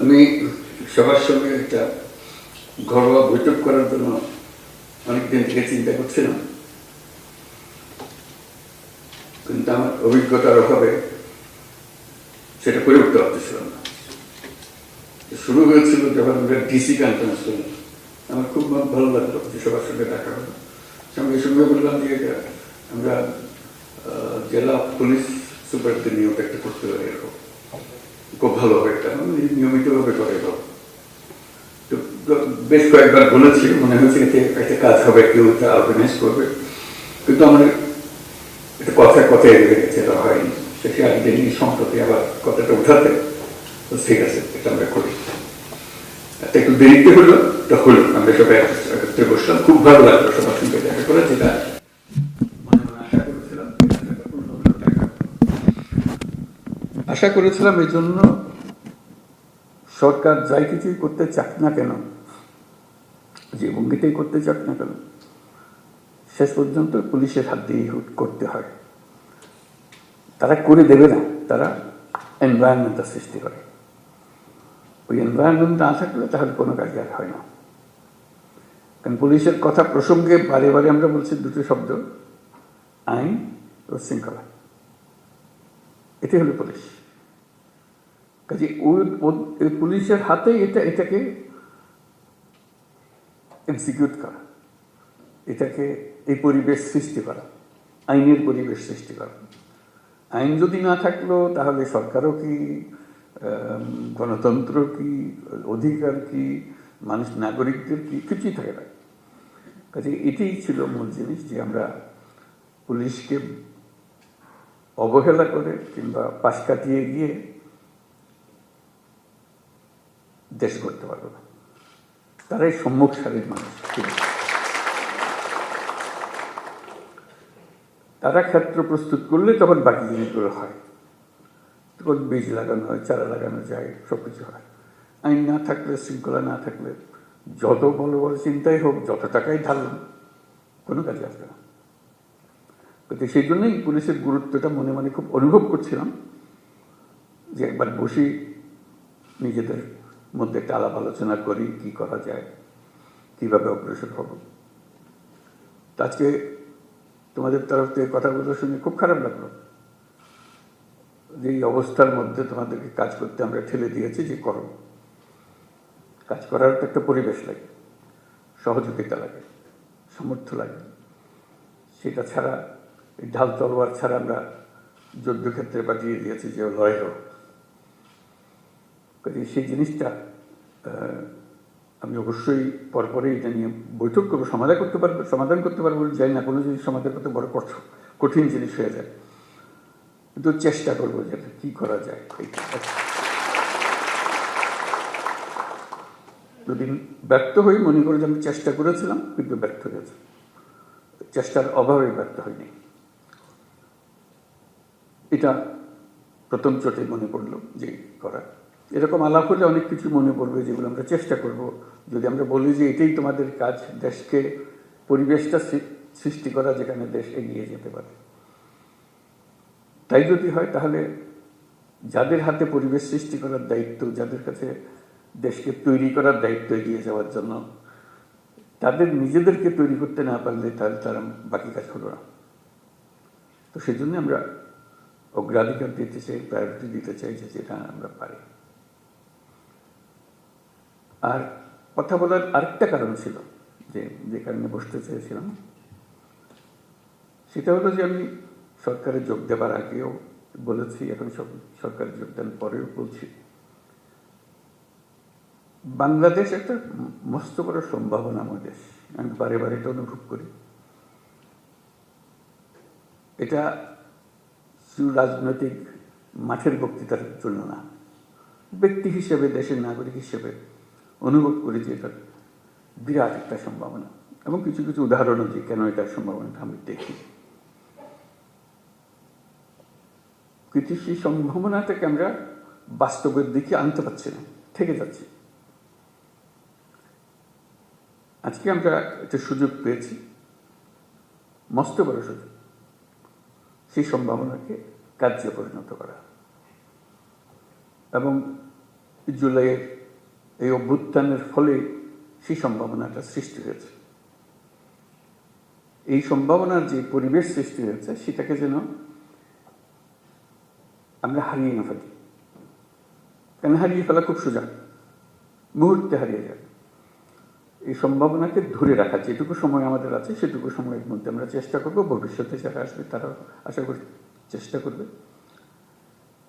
আমি সবার সঙ্গে একটা ঘরোয়া বৈঠক করার জন্য অনেকদিন থেকে চিন্তা করছিলাম, কিন্তু আমার অভিজ্ঞতার অভাবে সেটা করে উঠতে পারতেছিলাম না। শুরু হয়েছিল যখন আমরা ডিসি কনফারেন্স করলাম, আমার খুব ভালো লাগলো যে সবার সঙ্গে দেখা হলো। সঙ্গে সঙ্গে বললাম যে আমরা জেলা পুলিশ সুপারদের নিয়োগ একটা করতে পারি, এরকম খুব ভালো হবে, একটা নিয়মিতভাবে করে এরকম। তো বেশ কয়েকবার বলেছি, মনে হয়েছে একটা কাজ হবে, কেউ এটা অর্গানাইজ করবে, কিন্তু আমাদের একটা কথায় রয়ে গেছে, এটা হয়নি। সেটি একদিন সম্প্রতি আবার কথাটা উঠাতে, তো ঠিক আছে এটা আমরা করি। একটু দেরিতে হলো, তা হলো, আমরা সবাই একত্রে বসলাম, খুব ভালো লাগলো সবার সঙ্গে দেখা করে, যেটা আশা করেছিলাম। এই জন্য সরকার যাই কিছুই করতে চাক না কেন, যে ভঙ্গিতেই করতে চাক না কেন, শেষ পর্যন্ত পুলিশের হাত দিয়ে করতে হয়। তারা করে দেবে না, তারা এনভায়রনমেন্টটা সৃষ্টি করে। ওই এনভায়রনমেন্ট না থাকলে তাহলে কোনো কাজ আর হয় না। কারণ পুলিশের কথা প্রসঙ্গে বারে বারে আমরা বলছি দুটো শব্দ, আইন ও শৃঙ্খলা। এটি হলো পুলিশ। কাজে ওই পুলিশের হাতে এটাকে এক্সিকিউট করা, এটাকে এই পরিবেশ সৃষ্টি করা, আইনের পরিবেশ সৃষ্টি করা। আইন যদি না থাকলো তাহলে সরকারও কি, গণতন্ত্র কি, অধিকার কি, মানুষ নাগরিকদের কি, কিছুই থাকে না। কাজে এটাই ছিল মূল জিনিস, যে আমরা পুলিশকে অবহেলা করে কিংবা পাশ কাটিয়ে গিয়ে দেশ করতে পারবো না। তারাই সম্মুখ সারির মানুষ। তারা ক্ষেত্র প্রস্তুত করলে তখন বাকি জিনিসগুলো হয়, তখন বীজ লাগানো হয়, চারা লাগানো যায়, সবকিছু হয়। আইন না থাকলে, শৃঙ্খলা না থাকলে, যত বড় বড় চিন্তাই হোক, যত টাকাই ঢালুন, কোনো কাজে আসবে না। কিন্তু সেই জন্যই পুলিশের গুরুত্বটা মনে মনে খুব অনুভব করছিলাম, যে একবার বসি, নিজেদের মধ্যে একটা আলাপ আলোচনা করি, কি করা যায়, কিভাবে অগ্রসর হব। আজকে তোমাদের তরফ থেকে কথাগুলো শুনে খুব খারাপ লাগলো, যে এই অবস্থার মধ্যে তোমাদেরকে কাজ করতে আমরা ঠেলে দিয়েছি, যে করো। কাজ করার তো একটা পরিবেশ লাগে, সহযোগিতা লাগে, সামর্থ্য লাগে। সেটা ছাড়া, এই ঢাল তলোয়ার ছাড়া আমরা যুদ্ধক্ষেত্রে পাঠিয়ে দিয়েছি যে লড়াই হোক। সেই জিনিসটা আমি অবশ্যই পরপরই এটা নিয়ে বৈঠক করবো, সমাধান করতে পারবো যাই না, কোনো জিনিস সমাধান করতে বড় কঠিন জিনিস হয়ে যায়, কিন্তু চেষ্টা করবো যে কি করা যায়। যদি ব্যর্থ হই, মনে করি যে আমি চেষ্টা করেছিলাম কিন্তু ব্যর্থ হয়েছে, চেষ্টার অভাবে ব্যর্থ হয়নি। এটা প্রথম চোটে মনে পড়লো যে করা। এরকম আলাপ হলে অনেক কিছু মনে পড়বে, যেগুলো আমরা চেষ্টা করব। যদি আমরা বলি যে এটাই তোমাদের কাজ, দেশকে পরিবেশটা সৃষ্টি করা যেখানে দেশ এগিয়ে যেতে পারে, তাই যদি হয়, তাহলে যাদের হাতে পরিবেশ সৃষ্টি করার দায়িত্ব, যাদের কাছে দেশকে তৈরি করার দায়িত্ব এগিয়ে যাওয়ার জন্য, তাদের নিজেদেরকে তৈরি করতে না পারলে তাহলে তারা বাকি কাজ হলো না। তো সেই জন্য আমরা অগ্রাধিকার দিতে চাই, প্রায়োরিটি দিতে চাই যে যেটা আমরা পারি। আর কথা বলার আরেকটা কারণ ছিল, যে কারণে বসতে চেয়েছিলাম, সেটা হলো যে আমি সরকারে যোগ দেবার আগেও বলেছি, এখন সরকারে যোগদান পরেও বলছি, বাংলাদেশ একটা মস্ত বড় সম্ভাবনাময় দেশ। আমি বারে বারে এটা অনুভব করি। এটা রাজনৈতিক মাঠের বক্তৃতার জন্য না, ব্যক্তি হিসেবে, দেশের নাগরিক হিসেবে অনুভব করি যে এটা বিরাট একটা সম্ভাবনা, এবং কিছু কিছু উদাহরণও যে কেন এটার সম্ভাবনাটা আমি দেখি। কিন্তু সেই সম্ভাবনাটাকে আমরা বাস্তবের দিকে আনতে পারছি না, থেকে যাচ্ছি। আজকে আমরা একটা সুযোগ পেয়েছি, মস্ত বড় সুযোগ, সেই সম্ভাবনাকে কার্যে পরিণত করা। এবং জুলাইয়ের এই অভ্যুত্থানের ফলে সেই সম্ভাবনাটা সৃষ্টি হয়েছে। এই সম্ভাবনার যে পরিবেশ সৃষ্টি হয়েছে সেটাকে যেন আমরা হারিয়ে না ফেলি। কেন হারিয়ে ফেলা খুব সোজা, মুহূর্তে হারিয়ে যাবে। এই সম্ভাবনাকে ধরে রাখা, যেটুকু সময় আমাদের আছে সেটুকু সময়ের মধ্যে আমরা চেষ্টা করব, ভবিষ্যতে যারা আসবে তারা আশা করি চেষ্টা করবে,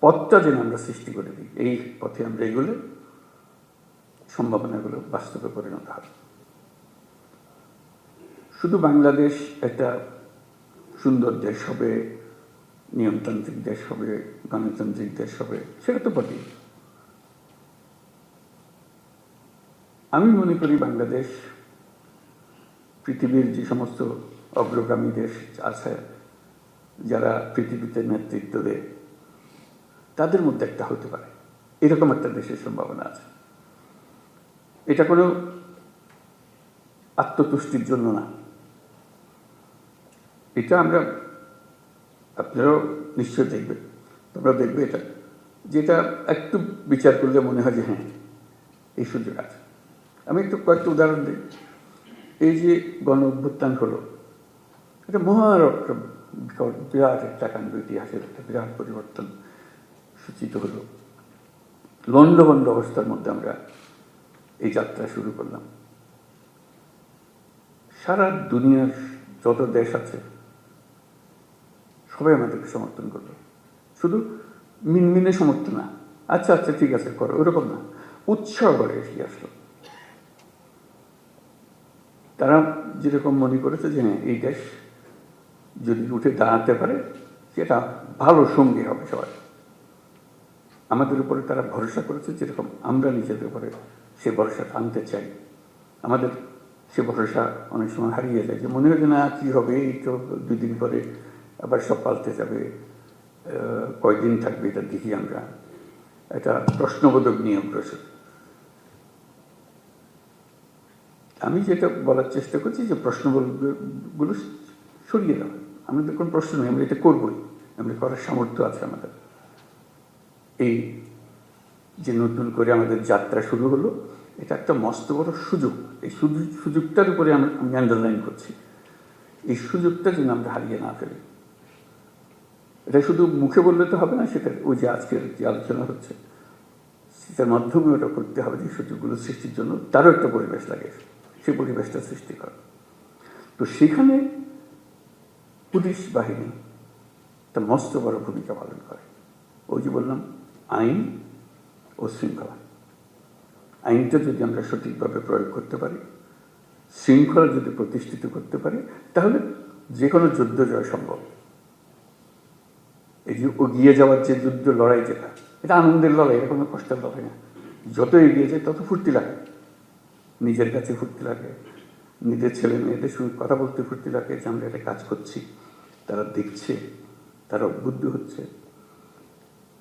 পথটা যেন আমরা সৃষ্টি করে দিই। এই পথে আমরা এগুলো সম্ভাবনাগুলো বাস্তবে পরিণত হবে। শুধু বাংলাদেশ একটা সুন্দর দেশ হবে, নিয়মতান্ত্রিক দেশ হবে, গণতান্ত্রিক দেশ হবে, সেটা তো বটেই। আমি মনে করি বাংলাদেশ পৃথিবীর যে সমস্ত অগ্রগামী দেশ আছে যারা পৃথিবীতে নেতৃত্ব দেয় তাদের মধ্যে একটা হতে পারে, এরকম একটা দেশের সম্ভাবনা আছে। এটা কোনো আত্মতুষ্টির জন্য না, এটা আমরা, আপনারাও নিশ্চয় দেখবেন, তোমরা দেখবে এটা, যেটা একটু বিচার করলে মনে হয় যে হ্যাঁ এই সুযোগ আছে। আমি একটু কয়েকটা উদাহরণ দিই। এই যে গণ অভ্যুত্থান হলো, এটা বিরাট একটা কাণ্ড, ইতিহাসের একটা বিরাট পরিবর্তন সূচিত হলো। লণ্ডভণ্ড অবস্থার মধ্যে আমরা এই যাত্রা শুরু করলাম। সারা দুনিয়ার যত দেশ আছে সবাই আমাদেরকে সমর্থন করলো। শুধু মিনমিনে সমর্থন না, আচ্ছা আচ্ছা ঠিক আছে করো, ওরকম না, উৎসাহ করে এগিয়ে আসলো। তারা যেরকম মনে করেছে যে হ্যাঁ এই দেশ যদি উঠে দাঁড়াতে পারে সেটা ভালো সঙ্গী হবে সবাই। আমাদের উপরে তারা ভরসা করেছে, যেরকম আমরা নিজেদের উপরে সে ভরসা আনতে চাই। আমাদের সে ভরসা অনেক সময় হারিয়ে যায়, যে মনে হয় যে না কী হবে, এই তো 2 দিন পরে আবার সব পাল্টে যাবে, কয়দিন থাকবে এটা দেখি আমরা। একটা প্রশ্নবোধক নিয়ম রয়েছে। আমি যেটা বলার চেষ্টা করছি যে প্রশ্নগুলো সরিয়ে দেওয়া, আমাদের কোনো প্রশ্ন নেই, আমরা এটা করবই, আমরা করার সামর্থ্য আছে আমাদের। এই যে নতুন করে আমাদের যাত্রা শুরু হলো, এটা একটা মস্ত বড় সুযোগ। এই সুযোগটার উপরে আমি আন্ডারলাইন করছি, এই সুযোগটা যেন আমরা হারিয়ে না ফেলি। এটা শুধু মুখে বললে তো হবে না, সেটা ওই যে আজকের যে আলোচনা হচ্ছে সেটার মাধ্যমে ওটা করতে হবে, যে সুযোগগুলো সৃষ্টির জন্য তারও একটা পরিবেশ লাগে, সেই পরিবেশটা সৃষ্টি করা। তো সেখানে পুলিশ বাহিনী একটা মস্ত বড় ভূমিকা পালন করে। ওই যে বললাম আইন ও শৃঙ্খলা, আইনটা যদি আমরা সঠিকভাবে প্রয়োগ করতে পারি, শৃঙ্খলা যদি প্রতিষ্ঠিত করতে পারি, তাহলে যে কোনো যুদ্ধ জয় সম্ভব। এই যে এগিয়ে যাওয়ার যে যুদ্ধ লড়াই, যেটা এটা আনন্দের লড়াই, এটা কোনো কষ্টের লড়াই না। যত এগিয়ে যায় তত ফুর্তি লাগে, নিজের কাছে ফুর্তি লাগে, নিজের ছেলে মেয়েদের সঙ্গে কথা বলতে ফুর্তি লাগে যে আমরা একটা কাজ করছি, তারা দেখছে, তারা উদ্বুদ্ধ হচ্ছে,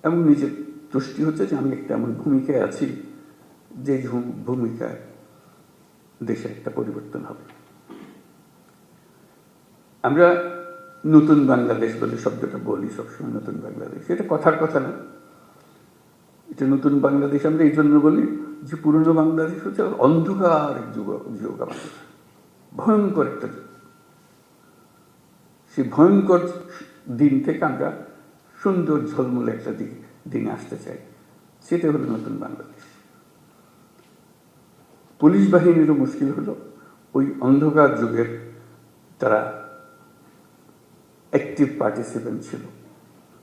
এবং নিজের তুষ্টি হচ্ছে যে আমি একটা এমন ভূমিকায় আছি যে ভূমিকায় দেশে একটা পরিবর্তন হবে। আমরা নতুন বাংলাদেশ বলে শব্দটা বলি সবসময়, নতুন বাংলাদেশ, এটা কথার কথা না। এটা নতুন বাংলাদেশ আমরা এই জন্য বলি যে পুরনো বাংলাদেশ হচ্ছে অন্ধকার এক যুগ, আমাদের ভয়ঙ্কর একটা যুগ। সেই ভয়ঙ্কর দিন থেকে আমরা সুন্দর ঝলমলে একটা দিনে আসতে চাই, সেটা হলো নতুন বাংলাদেশ। পুলিশ বাহিনীরও মুশকিল হলো ওই অন্ধকার যুগের তারা অ্যাক্টিভ পার্টিসিপেন্ট ছিল,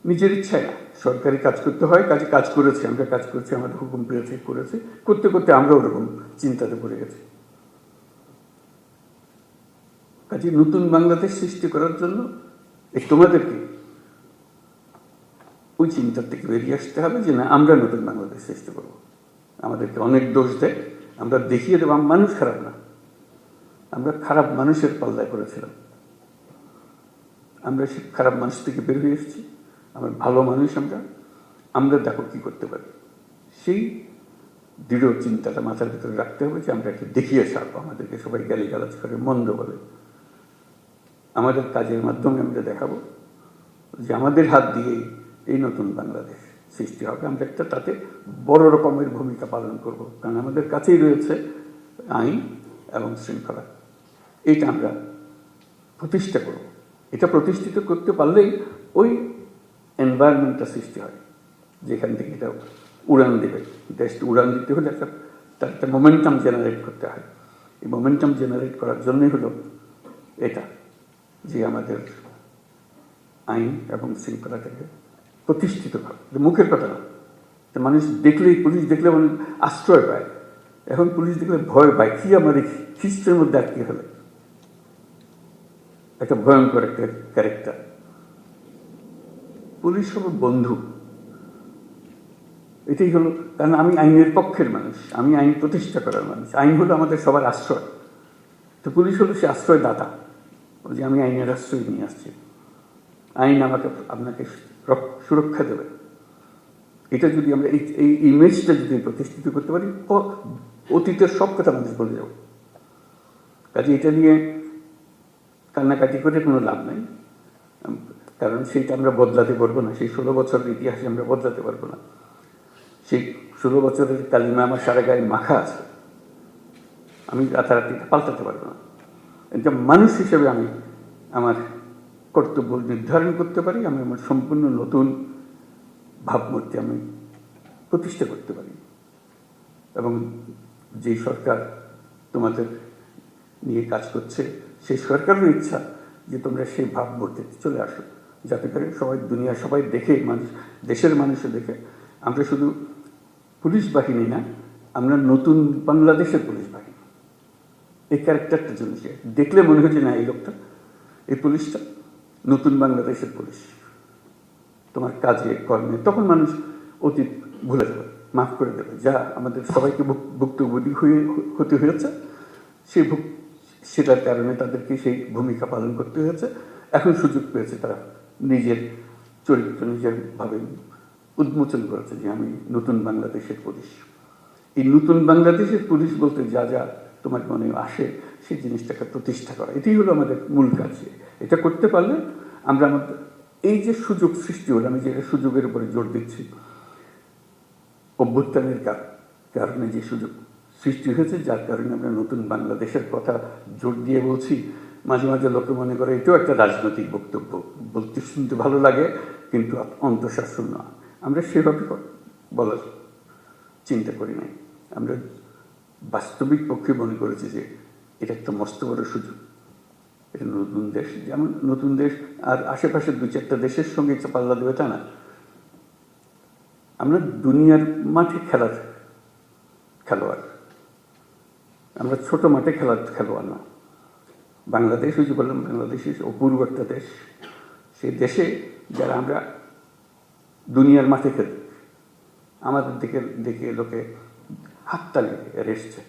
নিজের ইচ্ছায় না, সরকারি কাজ করতে হয়, কাজে কাজ করেছে, আমরা কাজ করছি, আমাদের হুকুম পেয়েছে, করেছে, করতে করতে আমরা ওরকম চিন্তাতে পড়ে গেছি। কাজে নতুন বাংলাদেশ সৃষ্টি করার জন্য তোমাদেরকে ওই চিন্তার থেকে বেরিয়ে আসতে হবে যে না আমরা নতুন বাংলাদেশ সৃষ্টি করব। আমাদেরকে অনেক দোষ দেয়, আমরা দেখিয়ে দেবো মানুষ খারাপ না, আমরা খারাপ মানুষের পাল্লায় করেছিলাম, আমরা সে খারাপ মানুষ থেকে বের হয়ে এসেছি, আমরা ভালো মানুষ, আমরা দেখো কি করতে পারি। সেই দৃঢ় চিন্তাটা মাথার ভিতরে রাখতে হবে যে আমরা একটু দেখিয়ে ছাড়বো। আমাদেরকে সবাই গালিগালাজ করে, মন্দ বলে, আমাদের কাজের মাধ্যমে আমরা দেখাবো যে আমাদের হাত দিয়েই এই নতুন বাংলাদেশ সৃষ্টি হবে। আমরা একটা তাতে বড় রকমের ভূমিকা পালন করব, কারণ আমাদের কাছেই রয়েছে আইন এবং শৃঙ্খলা। এইটা আমরা প্রতিষ্ঠা করব। এটা প্রতিষ্ঠিত করতে পারলেই ওই এনভায়রনমেন্টটা সৃষ্টি হয় যেখান থেকে এটা উড়ান দেবে। দেশটা উড়ান দিতে হলে তার একটা মোমেন্টাম জেনারেট করতে হয়। এই মোমেন্টাম জেনারেট করার জন্যই হলো এটা, যে আমাদের আইন এবং শৃঙ্খলাটাকে প্রতিষ্ঠিত করা। মুখের কথা না, মানুষ দেখলেই, পুলিশ দেখলে মানুষ আশ্রয় পায়। এখন পুলিশ দেখলে ভয় পায়, কি আমার খ্রিস্টের মধ্যে আটকে ফেলে, একটা ভয়ঙ্কর একটা ক্যারেক্টার। পুলিশ হলো বন্ধু, এটাই হলো। কারণ আমি আইনের পক্ষের মানুষ, আমি আইন প্রতিষ্ঠা করার মানুষ। আইন হলো আমাদের সবার আশ্রয়, তো পুলিশ হলো সে আশ্রয়দাতা, যে আমি আইনের আশ্রয় নিয়ে আসছি, আইন আমাকে আপনাকে সুরক্ষা দেবে। এটা যদি আমরা এই ইমেজটা যদি প্রতিষ্ঠিত করতে পারি, অতীতের সব কথা মানুষ বলে যাব। কাজে এটা নিয়ে কান্নাকাটি করে কোনো লাভ নাই, কারণ সেইটা আমরা বদলাতে পারবো না। সেই 16 বছরের ইতিহাসে আমরা বদলাতে পারবো না। সেই 16 বছরের কালিমা আমার সারা গায়ে মাখা আছে, আমি রাতারাতি পাল্টাতে পারবো না। এটা মানুষ হিসেবে আমি আমার কর্তব্য নির্ধারণ করতে পারি, আমি আমার সম্পূর্ণ নতুন ভাবমূর্তি আমি প্রতিষ্ঠা করতে পারি। এবং যেই সরকার তোমাদের নিয়ে কাজ করছে, সেই সরকারের ইচ্ছা যে তোমরা সেই ভাবমূর্তিতে চলে আসো, যাতে করে সবাই, দুনিয়া সবাই দেখে, মানুষ, দেশের মানুষও দেখে আমরা শুধু পুলিশ বাহিনী না, আমরা নতুন বাংলাদেশের পুলিশ বাহিনী। এই ক্যারেক্টারটা জন্য দেখলে মনে হচ্ছে না, এই লোকটা, এই পুলিশটা নতুন বাংলাদেশের পুলিশ। তোমার কাজে কর্মে তখন মানুষ অতীত ভুলে যাবে, মাফ করে দেবে, যা আমাদের সবাইকে ভুক্তভোগী হতে হয়েছে, সেটার কারণে তাদেরকে সেই ভূমিকা পালন করতে হয়েছে। এখন সুযোগ পেয়েছে, তারা নিজের চরিত্র নিজের ভাবে উন্মোচন করেছে যে আমি নতুন বাংলাদেশের পুলিশ। এই নতুন বাংলাদেশের পুলিশ বলতে যা যা তোমার মনে আসে, সেই জিনিসটাকে প্রতিষ্ঠা করা, এটাই হলো আমাদের মূল কাজ। এটা করতে পারলে আমরা আমাদের এই যে সুযোগ সৃষ্টি হলো, আমি যে সুযোগের উপরে জোর দিচ্ছি, অভ্যুত্থানের কারণে যে সুযোগ সৃষ্টি হয়েছে, যার কারণে আমরা নতুন বাংলাদেশের কথা জোর দিয়ে বলছি। মাঝে মাঝে লোকে মনে করে এটাও একটা রাজনৈতিক বক্তব্য, বলতে শুনতে ভালো লাগে, কিন্তু অন্তঃশাসন না। আমরা সেভাবে বলার চিন্তা করি নাই। আমরা বাস্তবিক পক্ষে মনে করেছি যে এটা একটা মস্ত বড় সুযোগ। এটা নতুন দেশ, যেমন নতুন দেশ আর আশেপাশের 2-4টা দেশের সঙ্গে পাল্লা দেবে তা না। আমরা দুনিয়ার মাঠে খেলোয়াড়, আমরা ছোট মাঠে খেলোয়াড় না। বাংলাদেশ, ওই যে বললাম, বাংলাদেশ অপূর্ব একটা দেশ। সেই দেশে যারা আমরা দুনিয়ার মাঠে খেলি, আমাদের দেখে লোকে হাততালি এসছে,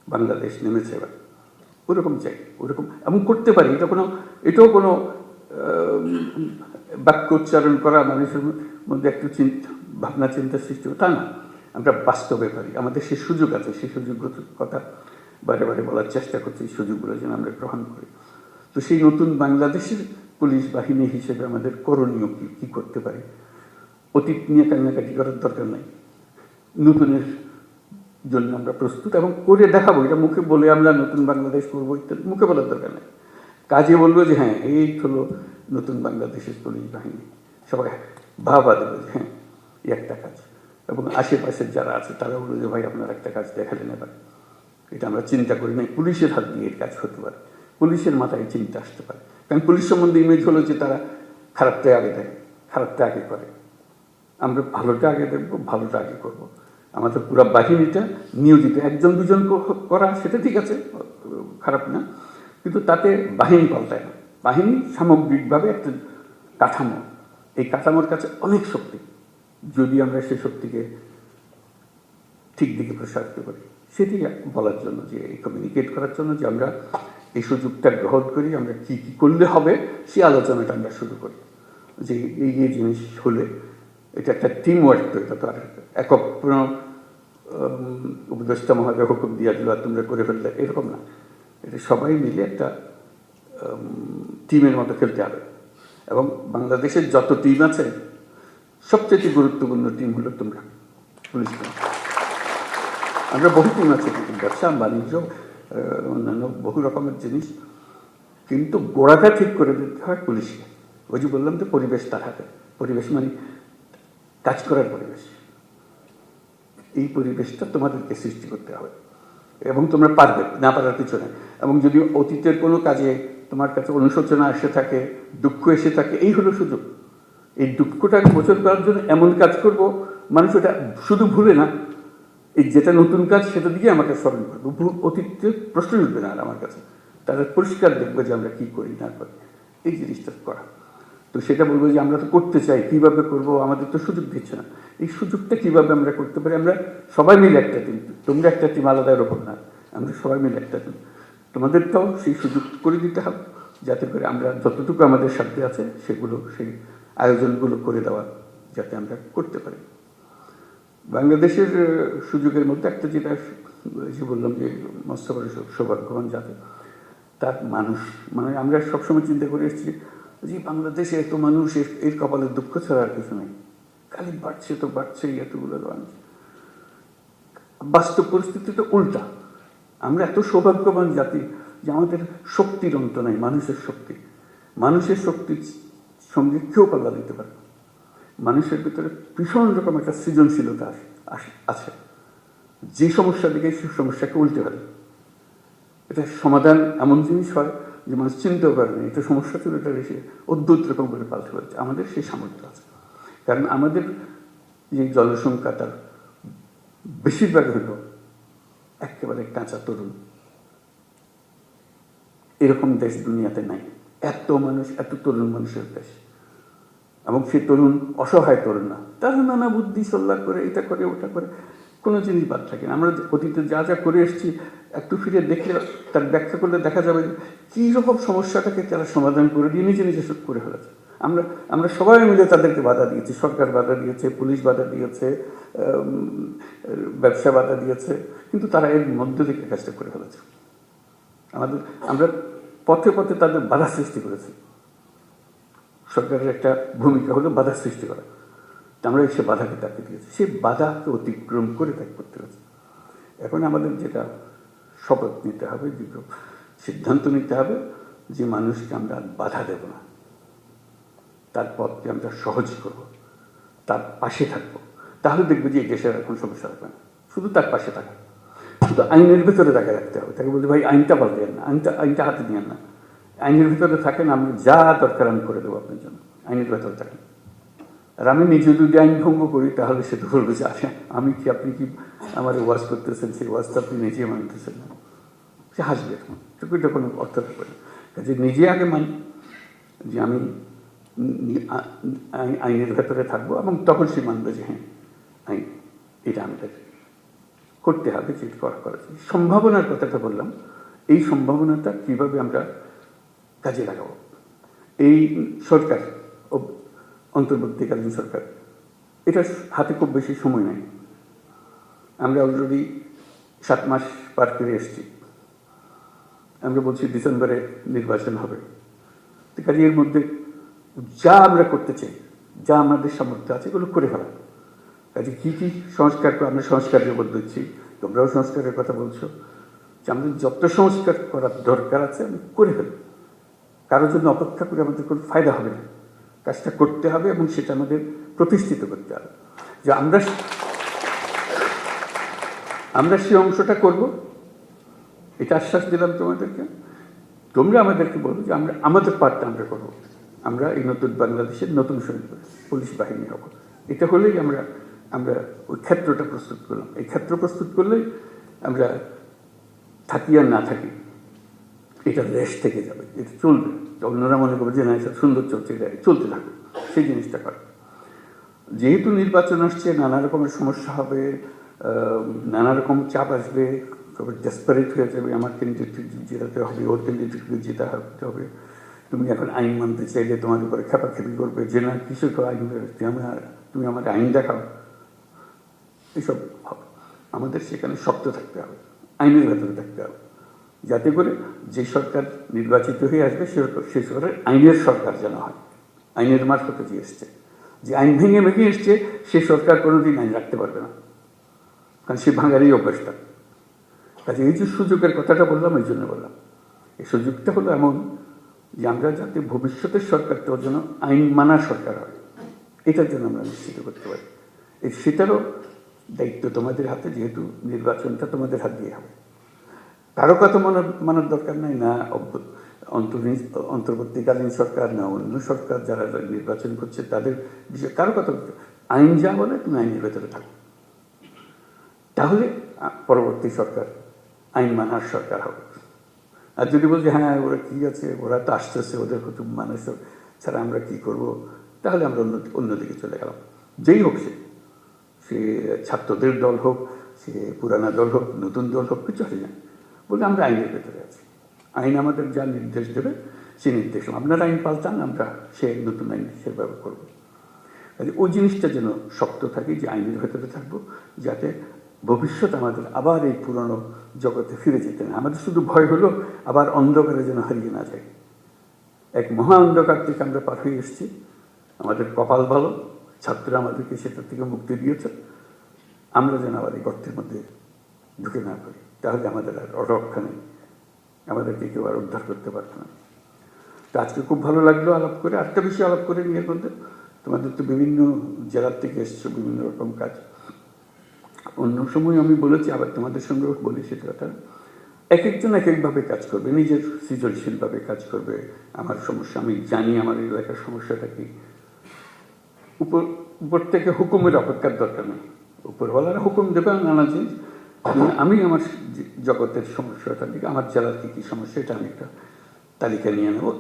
বাংলাদেশ নেমেছে এবার। ওরকম চাই, ওরকম এমন করতে পারি। এটাও কোনো বাক্য উচ্চারণ করা মানুষের মধ্যে একটু ভাবনা চিন্তা সৃষ্টি তা না। আমরা বাস্তবে পারি, আমাদের সেই সুযোগ আছে। সেই সুযোগগুলোর কথা বারে বারে বলার চেষ্টা করছি, এই সুযোগগুলো যেন আমরা গ্রহণ করি। তো সেই নতুন বাংলাদেশের পুলিশ বাহিনী হিসেবে আমাদের করণীয় কি করতে পারি? অতীত নিয়ে কান্নাকাটি করার দরকার নাই, নতুনের জন্য আমরা প্রস্তুত এবং করে দেখাবো। এটা মুখে বলে আমরা নতুন বাংলাদেশ করবো ইত্যাদি মুখে বলার দরকার নেই, কাজে বলবো যে হ্যাঁ এই হলো নতুন বাংলাদেশের পুলিশ বাহিনী। সবাই ভাবা দেবে যে হ্যাঁ এই একটা কাজ, এবং আশেপাশের যারা আছে তারা বললো যে ভাই আপনার একটা কাজ দেখালেন এবার। এটা আমরা চিন্তা করি নাই, পুলিশের হাত দিয়ে এর কাজ হতে পারে, পুলিশের মাথায় চিন্তা আসতে পারে। কারণ পুলিশ সম্বন্ধে ইমেজ হলো যে তারা খারাপটা আগে দেয়, খারাপটা আগে করে। আমরা ভালোটা আগে দেখবো, ভালোটা আগে করবো। আমাদের পুরো বাহিনীটা নিয়োজিত, 1-2 জন করা সেটা ঠিক আছে, খারাপ না, কিন্তু তাতে বাহিনী পাল্টায় না। বাহিনী সামগ্রিকভাবে একটা কাঠামো, এই কাঠামোর কাছে অনেক শক্তি, যদি আমরা সেই শক্তিকে ঠিক দিকে প্রসারিত করি। সেটি বলার জন্য, যে কমিউনিকেট করার জন্য, যে আমরা এই সুযোগটা গ্রহণ করি, আমরা কি কি করলে হবে সেই আলোচনাটা আমরা শুরু করি। যে এই জিনিস হলে এটা একটা টিম ওয়ার্ক, তো এটা তো আর একক উপদেষ্টা মহোদয় হুকুম দিয়া দিল আর তোমরা করে ফেললে, এরকম না। এটা সবাই মিলে একটা টিমের মতো খেলতে হবে। এবং বাংলাদেশের যত টিম আছে সবচেয়ে গুরুত্বপূর্ণ টিম হলো তোমরা, পুলিশ টিম। আমরা বহু টিম আছে, ব্যবসা বাণিজ্য অন্যান্য বহু রকমের জিনিস, কিন্তু গোড়াটা ঠিক করে দিতে হয় পুলিশকে। ওই যে বললাম তো, পরিবেশ তার হাতে। পরিবেশ মানে কাজ করার পরিবেশ। এই পরিবেশটা তোমাদেরকে সৃষ্টি করতে হবে, এবং তোমরা পারবে, না পারার কিছু নেই। এবং যদি অতীতের কোনো কাজে তোমার কাছে অনুশোচনা এসে থাকে, দুঃখ এসে থাকে, এই হলো সুযোগ। এই দুঃখটাকে মোচন করার জন্য এমন কাজ করব, মানুষ ওটা শুধু ভুলে না, এই যেটা নতুন কাজ সেটা দিয়ে আমাকে স্মরণ করবো। অতীতের প্রশ্ন উঠবে না আর আমার কাছে, তারা পরিষ্কার দেখবে যে আমরা কী করি না করি। এই জিনিসটা করা, তো সেটা বলবো যে আমরা তো করতে চাই, কীভাবে করব, আমাদের তো সুযোগ দিচ্ছে না। এই সুযোগটা কীভাবে আমরা করতে পারি? আমরা সবাই মিলে একটা টিম, তোমরা একটা টিম আলাদা এরকম না, আমরা সবাই মিলে একটা টিম। তোমাদেরটাও সেই সুযোগ করে দিতে হবে, যাতে করে আমরা যতটুকু আমাদের সাথে আছে সেগুলো, সেই আয়োজনগুলো করে দেওয়া, যাতে আমরা করতে পারি। বাংলাদেশের সুযোগের মধ্যে একটা যেটা যে বললাম যে মস্ত বড় সৌভাগ্যবান যাতে তার মানুষ, মানে আমরা সবসময় চিন্তা করে এসেছি যে বাংলাদেশে এত মানুষ, এর কপালের দুঃখ ছাড়া আর কিছু নেই, খালি বাড়ছে তো বাড়ছেই, এতগুলো মানুষ। বাস্তব পরিস্থিতি তো উল্টা। আমরা এত সৌভাগ্যবান জাতি যে আমাদের শক্তির অন্ত নাই, মানুষের শক্তি। মানুষের শক্তির সঙ্গে কেউ পাল্লা দিতে পারে। মানুষের ভিতরে ভীষণ রকম একটা সৃজনশীলতা আছে, যে সমস্যা দিকে সেই সমস্যাকে উল্টে ফেলে। এটা সমাধান এমন জিনিস হয় যে মানুষ চিন্তাও করে না, এটা সমস্যা ছিল, এটা এসে অদ্ভুত রকম করে পাল্টে ফেলছে। আমাদের সেই সামর্থ্য আছে, কারণ আমাদের যে জনসংখ্যা তার বেশিরভাগ হইল একেবারে কাঁচা তরুণ। এরকম দেশ দুনিয়াতে নাই, এত মানুষ, এত তরুণ মানুষের দেশ। এবং সে তরুণ অসহায় তরুণ না, তারা নানা বুদ্ধি সল্লা করে, এটা করে ওটা করে, কোনো জিনিস বাদ থাকে না। আমরা অতীতে যা যা করে এসেছি একটু ফিরে দেখলে, তার ব্যাখ্যা করলে দেখা যাবে কী রকম সমস্যাটাকে তারা সমাধান করে দিয়ে নিজে নিজে সব করে ফেলেছে। আমরা সবাই মিলে তাদেরকে বাধা দিয়েছি, সরকার বাধা দিয়েছে, পুলিশ বাধা দিয়েছে, ব্যবসা বাধা দিয়েছে, কিন্তু তারা এর মধ্য থেকে কাজটা করে ফেলেছে। আমরা পথে পথে তাদের বাধা সৃষ্টি করেছি। সরকারের একটা ভূমিকা হলো বাধা সৃষ্টি করা, আমরা সে বাধাকে তাকে দিয়েছি, সেই বাধাকে অতিক্রম করে তাকে করতে হয়েছে। এখন আমাদের যেটা শপথ নিতে হবে, সিদ্ধান্ত নিতে হবে যে মানুষকে আমরা বাধা দেব না, তার পথকে আমরা সহজ করব, তার পাশে থাকবো। তাহলে দেখবে যে এই দেশের এখন সমস্যা থাকবে না। শুধু তার পাশে থাকা, শুধু আইনের ভিতরে তাকে রাখতে হবে। তাকে বলতে ভাই আইনটা পাল্টেন না, আইনটা হাতে নিয়েন না, আইনের ভিতরে থাকেন, আমি যা দরকার আমি করে দেবো আপনার জন্য, আইনের ভেতরে থাকেন। আর আমি নিজে যদি আইন ভঙ্গ করি তাহলে সে তো বলবে যে আসে আমি কি, আপনি কি আমার ওয়াজ করতেছেন, সেই ওয়াজটা আপনি নিজে মানতেছেন না, সে হাসবে। এখন এটা কোনো অর্থ থাকবে না। কাজে নিজে আগে মানি যে আমি আইনের ভেতরে থাকবো, এবং তখন সে মানবে যে হ্যাঁ আইন এটা আমাদের করতে হবে, যেটা করা। সম্ভাবনার কথাটা বললাম, এই সম্ভাবনাটা কীভাবে আমরা কাজে লাগাবো। এই সরকার, অন্তর্বর্তীকালীন সরকার, এটা হাতে খুব বেশি সময় নাই। আমরা অলরেডি 7 মাস পার করে এসেছি। আমরা বলছি ডিসেম্বরে নির্বাচন হবে। তো কাজে এর মধ্যে যা আমরা করতে চাই, যা আমাদের সামর্থ্য আছে এগুলো করে ফেলা। কাজে কী কী সংস্কার, আমরা সংস্কারের উপর দিচ্ছি, তোমরাও সংস্কারের কথা বলছো, যে আমাদের যত সংস্কার করার দরকার আছে আমি করে ফেলি। কারোর জন্য অপেক্ষা করে আমাদের কোনো ফায়দা হবে না, কাজটা করতে হবে এবং সেটা আমাদের প্রতিষ্ঠিত করতে হবে। যে আমরা সেই অংশটা করব, এটা আশ্বাস দিলাম তোমাদেরকে। তোমরা আমাদেরকে বলবো যে আমরা আমাদের পার্টটা আমরা করবো। আমরা এই নতুন বাংলাদেশের নতুন সৈনিক পুলিশ বাহিনী হব। এটা হলেই আমরা ওই ক্ষেত্রটা প্রস্তুত করলাম। এই ক্ষেত্র প্রস্তুত করলেই আমরা থাকি আর না থাকি, এটা রেশ থেকে যাবে, এটা চলবে। অন্যরা মনে করবে যে না এটা সুন্দর চলছে, এটা চলতে থাকবে, সেই জিনিসটা করে। যেহেতু নির্বাচন আসছে, নানা রকমের সমস্যা হবে, নানা রকম চাপ আসবে, তবে ডেসপারেট হয়ে যাবে, আমার ক্যান্ডিডেটকে জেতাতে হবে, ওর ক্যান্ডিডেটকে জেতাতে হবে। তুমি এখন আইন মানতে চাইলে তোমার উপরে খেপাখেপি করবে যে না কিছু তো আইন, তুমি আমার আইন দেখাও, এসব হবে। আমাদের সেখানে শক্ত থাকতে হবে, আইনের ভেতরে থাকতে হবে, যাতে করে যে সরকার নির্বাচিত হয়ে আসবে সে সরকারের আইনের সরকার যেন হয়, আইনের মারফতে যে এসছে, যে আইন ভেঙে ভেঙে এসছে সে সরকার কোনোদিন আইন রাখতে পারবে না, কারণ সে ভাঙারই অভ্যাসটা। কাজে এই যে সুযোগের কথাটা বললাম, এই জন্য বললাম এই সুযোগটা হলো এমন যে আমরা যাতে ভবিষ্যতের সরকারটার জন্য আইন মানার সরকার হয়, এটার জন্য আমরা নিশ্চিত করতে পারি। সেটারও দায়িত্ব তোমাদের হাতে, যেহেতু নির্বাচনটা তোমাদের হাত দিয়ে হবে। কারো কথা মানার দরকার নাই, না অন্তর্বর্তীকালীন সরকার, না অন্য সরকার যারা নির্বাচন করছে তাদের বিষয়ে কারো কথা। আইন যা বলে তুমি আইনের ভেতরে থাকো, তাহলে পরবর্তী সরকার আইন মানার সরকার হবে। আর যদি বলছে হ্যাঁ ওরা কি আছে, ওরা তো আসতেছে, ওদের কুটুম মানুষ ছাড়া আমরা কি করব, তাহলে আমরা অন্যদিকে চলে গেলাম। যেই হোক সে ছাত্রদের দল হোক, সে পুরানা দল হোক, নতুন দল হোক, কিছু হয় না, বলে আমরা আইনের ভেতরে আছি। আইন আমাদের যা নির্দেশ দেবে সে নির্দেশ, আপনারা আইন পাল্টান, আমরা সে নতুন আইন সেভাবে করবো। ওই জিনিসটা যেন শক্ত থাকে, যে আইনের ভেতরে থাকবো, যাতে ভবিষ্যৎ আমাদের আবার এই পুরনো জগতে ফিরে যেতে না। আমাদের শুধু ভয় হলো আবার অন্ধকারে যেন হারিয়ে না যায়। এক মহা অন্ধকার থেকে আমরা পার হয়ে এসেছি, আমাদের কপাল ভালো, ছাত্ররা আমাদেরকে সেটার থেকে মুক্তি দিয়েছে। আমরা যেন আবার এই গর্তের মধ্যে ঢুকে না পারি, তাহলে আমাদের আর রক্ষা নেই, আমাদেরকে কেউ আর উদ্ধার করতে পারবে না। তো আজকে খুব ভালো লাগলো আলাপ করে, আরেকটা বেশি আলাপ করে নিয়ে বলতে, তোমাদের তো বিভিন্ন জেলার থেকে এসছো, বিভিন্ন রকম কাজ। অন্য সময় আমি বলেছি, আবার তোমাদের সঙ্গেও বলি সেটা কথা, এক একজন এক একভাবে কাজ করবে, নিজের সৃজনশীলভাবে কাজ করবে। আমার সমস্যা আমি জানি, আমার এলাকার সমস্যাটা কি। উপর থেকে হুকুমের অপেক্ষার দরকার নেই, উপরওয়ালারা হুকুম দেবে নানা জিনিস। আমি আমার জগতের সমস্যাটা দিকে, আমার জেলার কী কী সমস্যা, এটা আমি একটা তালিকা নিয়ে নেবো।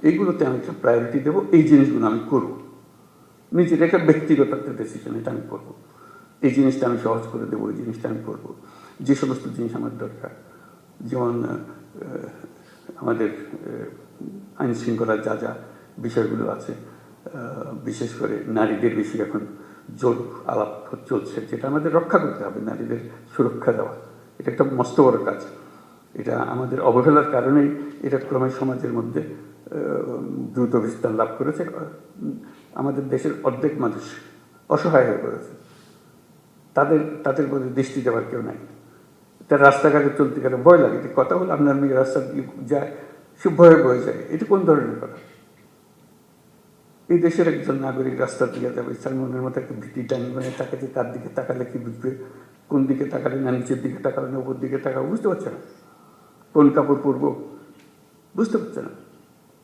এইগুলোতে আমি একটা প্রায়োরিটি দেবো, এই জিনিসগুলো আমি করবো। নিজের একটা ব্যক্তিগত একটা ডিসিশন, এটা আমি করবো। এই জিনিসটা আমি সহজ করে দেবো, এই জিনিসটা আমি করবো। যে সমস্ত জিনিস আমার দরকার, যেমন আমাদের আইন শৃঙ্খলার যা যা বিষয়গুলো আছে, বিশেষ করে নারীদের বেশি এখন জোর আলাপ চলছে, যেটা আমাদের রক্ষা করতে হবে, নারীদের সুরক্ষা দেওয়া। এটা একটা মস্ত বড় কাজ। এটা আমাদের অবহেলার কারণেই এটা ক্রমে সমাজের মধ্যে দ্রুত বিস্তার লাভ করেছে। আমাদের দেশের অর্ধেক মানুষ অসহায় হয়ে পড়েছে, তাদের প্রতি দৃষ্টি দেওয়ার কেউ নাই। তার রাস্তাঘাটে চলতে গেলে ভয় লাগে, কথা বলে আপনার মেয়ে রাস্তা দিয়ে যায়, সে ভয়ে বয়ে যায়। এটি কোন ধরনের কথা? এই দেশের একজন নাগরিক রাস্তা দিয়ে যাবে, তার মনের মতো একটা ভীতি টানবে, তাকাতে তার দিকে তাকালে কি বুঝবে, কোন দিকে তাকালে না নিচের দিকে তাকালে না উপর দিকে তাকাবো, বুঝতে পারছে না। কোন কাপড় পরবো বুঝতে পারছে না।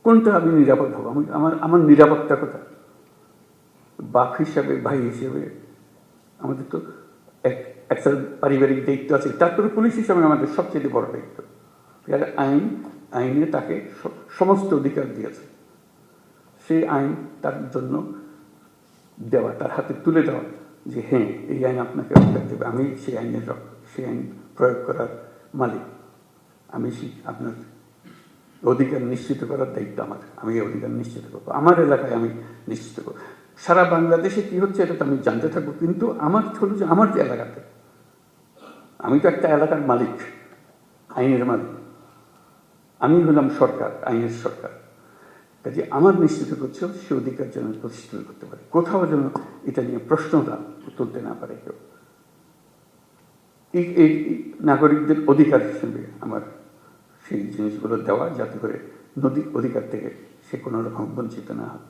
কোনটা আমি নিরাপদ হবো, আমার নিরাপত্তা কোথায়? বাপ হিসাবে, ভাই হিসেবে আমাদের তো একটা পারিবারিক দায়িত্ব আছে, তারপরে পুলিশ হিসাবে আমাদের সবচেয়ে বড় দায়িত্ব। আইনে তাকে সমস্ত অধিকার দিয়েছে, সেই আইন তার জন্য দেওয়া, তার হাতে তুলে দেওয়া, যে হ্যাঁ এই আইন আপনাকে অধিকার দেবে, আমি সেই আইন প্রয়োগ করার মালিক, আমি আপনার অধিকার নিশ্চিত করার দায়িত্ব আমার, আমি এই অধিকার নিশ্চিত করবো, আমার এলাকায় আমি নিশ্চিত করবো। সারা বাংলাদেশে কি হচ্ছে এটা তো আমি জানতে থাকবো, কিন্তু আমার হলো যে আমার যে এলাকাতে, আমি তো একটা এলাকার মালিক, আইনের মালিক, আমি হলাম সরকার, আইনের সরকার। কাজে আমার নিশ্চিত করছে সে অধিকার যেন প্রতিষ্ঠিত করতে পারে, কোথাও যেন এটা নিয়ে প্রশ্নটা তুলতে না পারে কেউ। এই নাগরিকদের অধিকার হিসেবে আমার সেই জিনিসগুলো দেওয়া, যাতে করে অধিকার থেকে সে কোনো রকম বঞ্চিত না হয়।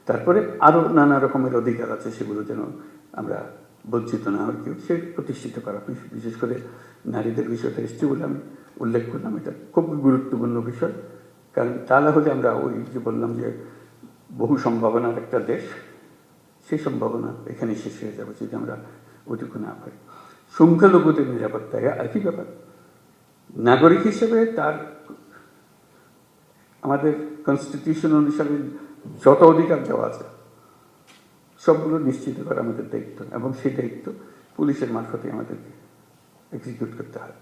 তারপরে আরও নানা রকমের অধিকার আছে, সেগুলো যেন আমরা বঞ্চিত না হয় কেউ, সে প্রতিষ্ঠিত করা। বিশেষ করে নারীদের বিষয়টা এসছে বলে আমি উল্লেখ করলাম, এটা খুব গুরুত্বপূর্ণ বিষয়। কারণ তা না হলে আমরা ওই যে বললাম যে বহু সম্ভাবনার একটা দেশ, সেই সম্ভাবনা এখানে শেষ হয়ে যাবে যদি আমরা ওইটুকু না পাই। সংখ্যালঘুদের নিরাপত্তা একই ব্যাপার। নাগরিক হিসেবে তার আমাদের কনস্টিটিউশন অনুসারে যত অধিকার দেওয়া আছে সবগুলো নিশ্চিত করা আমাদের দায়িত্ব, এবং সেই দায়িত্ব পুলিশের মারফতে আমাদেরকে এক্সিকিউট করতে হয়।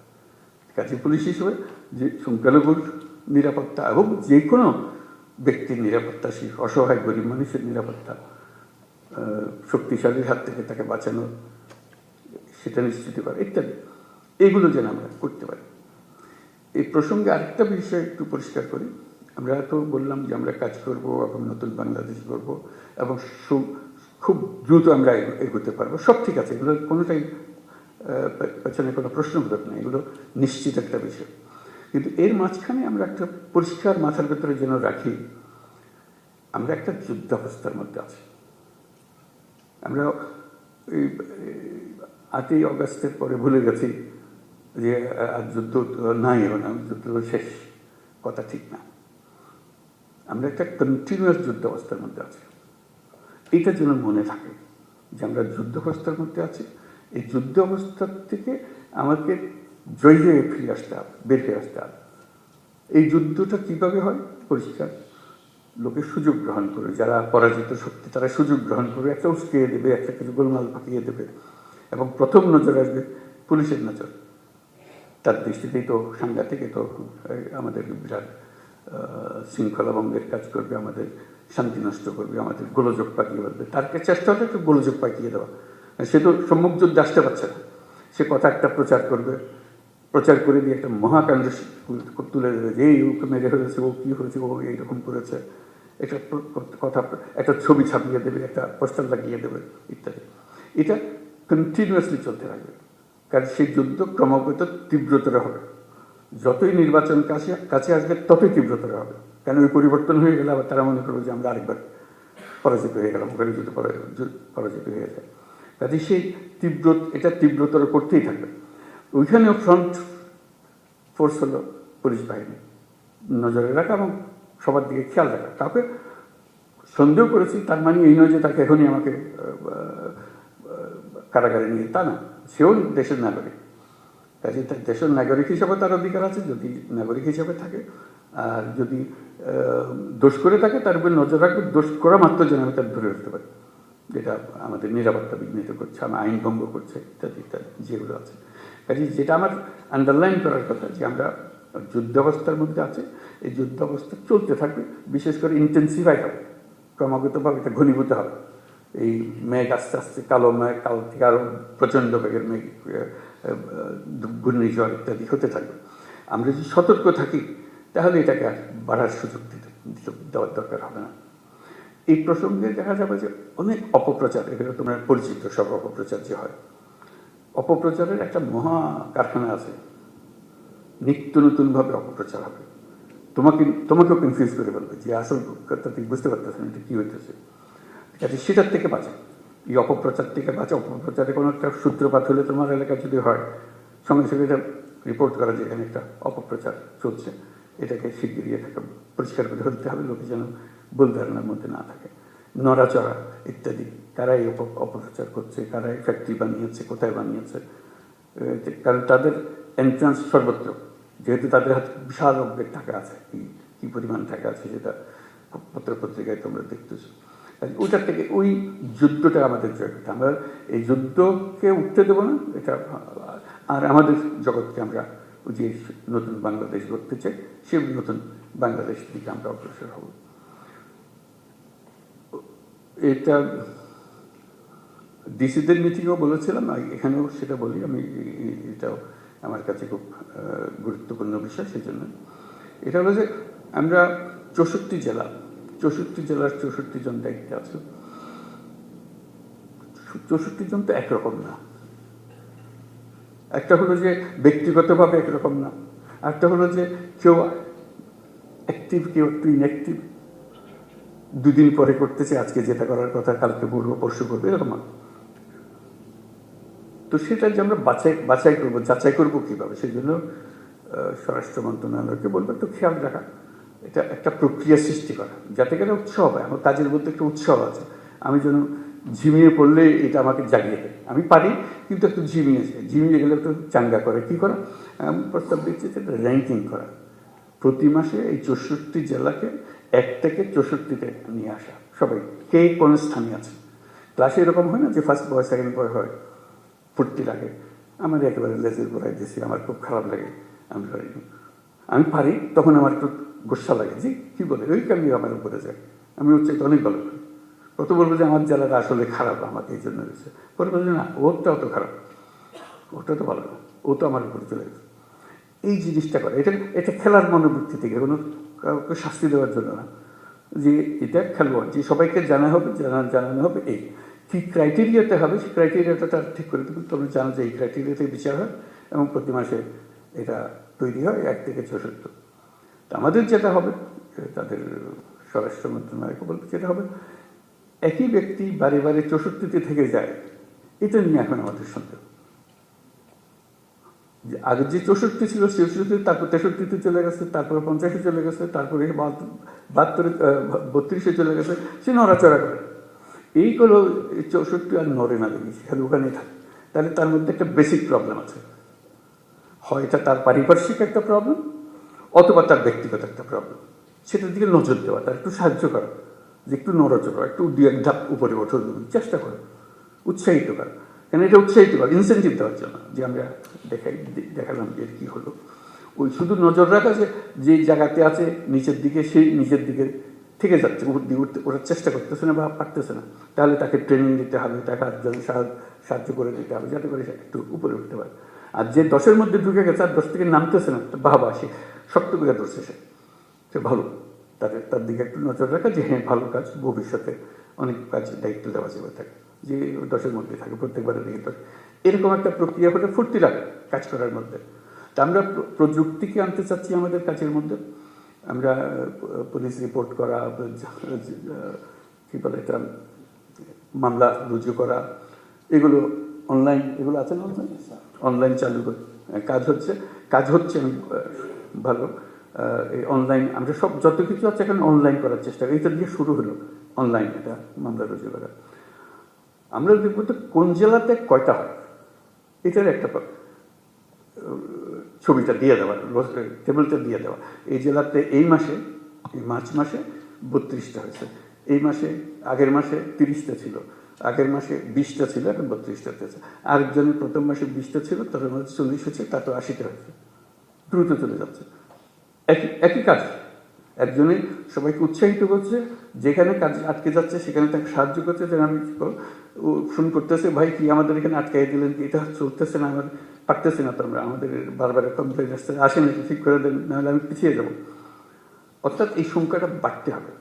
কাজে পুলিশ হিসেবে যে সংখ্যালঘুর নিরাপত্তা এবং যে কোনো ব্যক্তির নিরাপত্তা, সেই অসহায় গরিব মানুষের নিরাপত্তা, শক্তিশালীর হাত থেকে তাকে বাঁচানো, সেটা নিশ্চিত করা ইত্যাদি, এইগুলো যেন আমরা করতে পারি। এই প্রসঙ্গে আরেকটা বিষয় একটু পরিষ্কার করি। আমরা তো বললাম যে আমরা কাজ করব এবং নতুন বাংলাদেশ গড়ব এবং খুব দ্রুত আমরা এগোতে পারবো। সব ঠিক আছে, এগুলো কোনোটাই পেছনে কোনো প্রশ্নবোধক নেই, এগুলো নিশ্চিত একটা বিষয়। কিন্তু এর মাঝখানে আমরা একটা পরিষ্কার মাথার ভেতরে যেন রাখি, আমরা একটা যুদ্ধাবস্থার মধ্যে আছি। আমরা এই 8ই অগাস্টের পরে ভুলে গেছি যে আর যুদ্ধ নাই, এখন যুদ্ধ শেষ, কথা ঠিক না। আমরা একটা কন্টিনিউয়াস যুদ্ধাবস্থার মধ্যে আছি। এইটা যেন মনে থাকে যে আমরা যুদ্ধাবস্থার মধ্যে আছি। এই যুদ্ধ অবস্থার থেকে আমাকে জয় হয়ে ফিরে আসতে হবে, বের হয়ে আসতে হবে। এই যুদ্ধটা কিভাবে হয়? পরিষ্কার, লোকে সুযোগ গ্রহণ করে, যারা পরাজিত শক্তি তারা সুযোগ গ্রহণ করে একটা উস্কিয়ে দেবে, একটা কিছু গোলমাল পাকিয়ে দেবে, এবং প্রথম নজর আসবে পুলিশের নজর। তার দৃষ্টিতেই তো সাংঘাতিক, তো আমাদের বিরাট শৃঙ্খলা ভঙ্গের কাজ করবে, আমাদের শান্তি নষ্ট করবে, আমাদের গোলযোগ পাকিয়ে বলবে। তার চেষ্টা হচ্ছে একটু গোলযোগ পাকিয়ে দেওয়া। সে তো সম্মুখ যুদ্ধে আসতে পারছে না, সে কথা একটা প্রচার করবে, প্রচার করে দিয়ে একটা মহাকাণ্ড তুলে দেবে যে এই ওকে মেরে ফেলেছে, ও কী হয়েছে, ও এইরকম করেছে, একটা কথা, একটা ছবি ছাপিয়ে দেবে, একটা পোস্টার লাগিয়ে দেবে ইত্যাদি। এটা কন্টিনিউয়াসলি চলতে থাকবে, কারণ সেই যুদ্ধ ক্রমাগত তীব্রতর হবে। যতই নির্বাচন কাছে আসবে ততই তীব্রতর হবে, কারণ ওই পরিবর্তন হয়ে গেলে আবার তারা মনে করবে যে আমরা আরেকবার পরাজিত হয়ে গেলাম, ওখানে যদি পরাজিত হয়ে যায়। কাজে সেই এটা তীব্রতর করতেই থাকবে। ওইখানেও ফ্রন্ট ফোর্স হলো পুলিশ বাহিনী, নজরে রাখা এবং সবার দিকে খেয়াল রাখা। কাউকে সন্দেহ করেছি তার মানে এই নয় যে তাকে এখনই আমাকে কারাগারে নিয়ে, তা না। সেও দেশের নাগরিক, কাজে দেশের নাগরিক হিসাবে তার অধিকার আছে, যদি নাগরিক হিসাবে থাকে। আর যদি দোষ করে থাকে তার উপর নজর রাখবে, দোষ করা মাত্র যেন আমি তার ধরে রাখতে পারি, যেটা আমাদের নিরাপত্তা বিঘ্নিত করছে, আমার আইন ভঙ্গ করছে ইত্যাদি ইত্যাদি যেগুলো আছে। কাজে যেটা আমার আন্ডারলাইন করার কথা যে আমরা যুদ্ধাবস্থার মধ্যে আছে, এই যুদ্ধাবস্থা চলতে থাকবে, বিশেষ করে ইন্টেন্সিফাই হবে, ক্রমাগতভাবে এটা ঘনীভূত হবে। এই মেঘ আস্তে আস্তে কালো মেঘ, কাল থেকে আরও প্রচণ্ড বেগের মেঘ, ঘূর্ণিঝড় ইত্যাদি হতে থাকবে। আমরা যদি সতর্ক থাকি তাহলে এটাকে আর বাড়ার সুযোগ দেওয়ার দরকার হবে না। এই প্রসঙ্গে দেখা যাবে যে অনেক অপপ্রচার, এগুলো তোমরা পরিচিত, সব অপপ্রচার যে হয়, অপপ্রচারের একটা মহা কারখানা আছে। নিত্য নতুনভাবে অপপ্রচার হবে, তোমাকেও কনফিউজ করে বলবে যে আসল কথা তুই বুঝতে পারতেছ না এটা কী হইতেছে। ঠিক আছে, সেটার থেকে বাঁচা, এই অপপ্রচার থেকে বাঁচা। অপপ্রচারে কোনো একটা সূত্রপাত হলে তোমার এলাকায় যদি হয়, সঙ্গে সঙ্গে এটা রিপোর্ট করা যে এখানে একটা অপপ্রচার চলছে, এটাকে শিগগিরই এটাকে পরিষ্কার করে ধরতে হবে, লোকে যেন ভুল ধারণার মধ্যে না থাকে। নড়াচড়া ইত্যাদি, কারাই অপপ্রচার করছে, কারাই ফ্যাক্টরি বানিয়েছে, কোথায় বানিয়েছে, কারণ তাদের এন্ট্রান্স সর্বত্র, যেহেতু তাদের হাতে বিশাল অঙ্কের টাকা আছে, কী পরিমাণ টাকা আছে সেটা পত্রপত্রিকায় তোমরা দেখতেছো। ওইটার থেকে ওই যুদ্ধটা আমাদের জয় করতে, আমরা এই যুদ্ধকে উঠতে দেবো না এটা। আর আমাদের জগৎকে আমরা যে নতুন বাংলাদেশ গড়তে চাই, সেই নতুন বাংলাদেশ দিকে আমরা অগ্রসর হব। এটা ডিসিদের মিটিংও বলেছিলাম, এখানেও সেটা বলি আমি, এটাও আমার কাছে খুব গুরুত্বপূর্ণ বিষয়। সেই জন্য এটা হলো যে আমরা 64 জেলার 64 জন দায়িত্বে আছে। 64 জন তো একরকম না, একটা হলো যে ব্যক্তিগতভাবে একরকম না, একটা হলো যে কেউ অ্যাক্টিভ, কেউ একটু ইনঅ্যাক্টিভ, দুদিন পরে করতেছে, আজকে যেটা করার কথা কালকে বলবো, পরশু করবো, এরকম। তো সেটা যে আমরা যাচাই করবো কীভাবে, সেই জন্য স্বরাষ্ট্র মন্ত্রণালয়কে বলবো একটু খেয়াল রাখা, এটা একটা প্রক্রিয়া সৃষ্টি করা, যাতে করে উৎসাহ হয়। আমার কাজের মধ্যে একটা উৎসাহ আছে, আমি যেন ঝিমিয়ে পড়লে এটা আমাকে জাগিয়ে দেয়। আমি পারি, কিন্তু একটু ঝিমিয়ে গেলে একটু চাঙ্গা করে কী করা, আমি প্রস্তাব দিচ্ছি যে র্যাঙ্কিং করা। প্রতি মাসে এই 64 জেলাকে 1 থেকে 64-তে নিয়ে আসা, সবাই কে কোন স্থানে আছে। ক্লাসে এরকম হয় না যে ফার্স্ট বয় সেকেন্ড বয় হয়, ফুর্তি লাগে, আমার একেবারে লেজের গোড়ায় দিয়েছি, আমার খুব খারাপ লাগে। আমি পারি, তখন আমার একটু গোসা লাগে যে কী বলে ওই কারণে আমার উপরে যায়, আমি হচ্ছে অনেক ভালো করি। কত বলবো যে আমার জেলাটা আসলে খারাপ, আমাকে এই জন্য হয়েছে, পরে বলছে না ওরটা অত খারাপ, ওটা তো ভালো না, ও তো আমার উপরে চলে গেছে। এই জিনিসটা করে, এটা খেলার মনোবৃত্তি থেকে, কোনো কাউকে শাস্তি দেওয়ার জন্য না, যে এটা খেলোয়াড়, যে সবাইকে জানানো হবে এই কী ক্রাইটেরিয়াতে হবে সেই ক্রাইটেরিয়াটা তার ঠিক করে দেবেন। তোমরা জানো যে এই ক্রাইটেরিয়াতে বিচার হয় এবং প্রতি মাসে এটা তৈরি হয় 1 থেকে 64। তো আমাদের যেটা হবে, তাদের স্বরাষ্ট্র মন্ত্রণালয়কে বলবে, যেটা হবে একই ব্যক্তি বারে বারে 64তে থেকে যায়, এটা নিয়ে এখন আমাদের সন্দেহ। আগে যে 64 ছিল 66, তারপর 63তে চলে গেছে, তারপরে 50-এ চলে গেছে, তারপরে 32-এ চলে গেছে, সে নড়াচড়া করে। এইগুলো 64 আর নড়ে না দেখি, খালি ওখানেই থাকে। তাহলে তার মধ্যে একটা বেসিক প্রবলেম আছে, হয় এটা তার পারিপার্শ্বিক একটা প্রবলেম অথবা তার ব্যক্তিগত একটা প্রবলেম। সেটার দিকে নজর দেওয়া, তার একটু সাহায্য করা, যে একটু নড়াচড়া, একটু 2-1 ধাপ উপরে ওঠার চেষ্টা করে, উৎসাহিত করা। কেন এটা উৎসাহিত করা, ইনসেন্টিভ দেওয়ার জন্য, যে আমরা দেখালাম যে কী হলো। ওই শুধু নজর রাখা যে জায়গাতে আছে নিচের দিকে, সেই নিচের দিকে থেকে যাচ্ছে, উঠতে ওঠার চেষ্টা করতেছে না বা পারতেছে না, তাহলে তাকে ট্রেনিং দিতে হবে, তাকে আরেকজন সাহায্য করে দিতে হবে, যাতে করে সে একটু উপরে উঠতে পারে। আর যে 10-এর মধ্যে ঢুকে গেছে আর 10 থেকে নামতেছে না, বাবা সে শক্ত করে ধরছে, সে ভালো, তার দিকে একটু নজর রাখা, যে হ্যাঁ ভালো কাজ, ভবিষ্যতে অনেক কাজ দায়িত্ব দেওয়া যাবে থাকে, যে 10-এর মধ্যে থাকে, প্রত্যেকবারের দিকে 10। এরকম একটা প্রক্রিয়া করে ফুর্তি লাগে কাজ করার মধ্যে। তা আমরা প্রযুক্তিকে আনতে চাচ্ছি আমাদের কাজের মধ্যে। আমরা পুলিশ রিপোর্ট করা, কী বলে এটা, মামলা রুজু করা, এগুলো অনলাইন, এগুলো আছে না, অনলাইন চালু করে কাজ হচ্ছে আমি ভালো। এই অনলাইন আমরা সব যত কিছু আছে এখন অনলাইন করার চেষ্টা করি, এটা দিয়ে শুরু হলো অনলাইন, এটা মামলা রুজু করা। আমরা দেখবো তো কোন জেলাতে কয়টা হয়, এটার একটা ছবিটা দিয়ে দেওয়া, টেবিলটা দিয়ে দেওয়া। এই জেলাতে এই মাসে, এই মার্চ মাসে 32টা হয়েছে, এই মাসে, আগের মাসে 30টা ছিল, আগের মাসে 20টা ছিল, এখন 32টা হয়েছে। আরেকজনের প্রথম মাসে 20টা ছিল, তার মধ্যে 40 হয়েছে, তারপর 80টা হয়েছে। দ্রুত চলে যাচ্ছে, একই কাজ। একজনে সবাইকে উৎসাহিত করছে, যেখানে কাজ আটকে যাচ্ছে সেখানে তাকে সাহায্য করছে, যে আমি ফোন করতেছে, ভাই কি আমাদের এখানে আটকাই দিলেন, কি এটা চলতেছে না, আমার পারতেছে না, তো আমরা আমাদের বারবার কমপ্লেন আসছে, আসেন একটু ঠিক করে দেন, নাহলে আমি পিছিয়ে যাব। অর্থাৎ এই সংখ্যাটা বাড়তে হবে।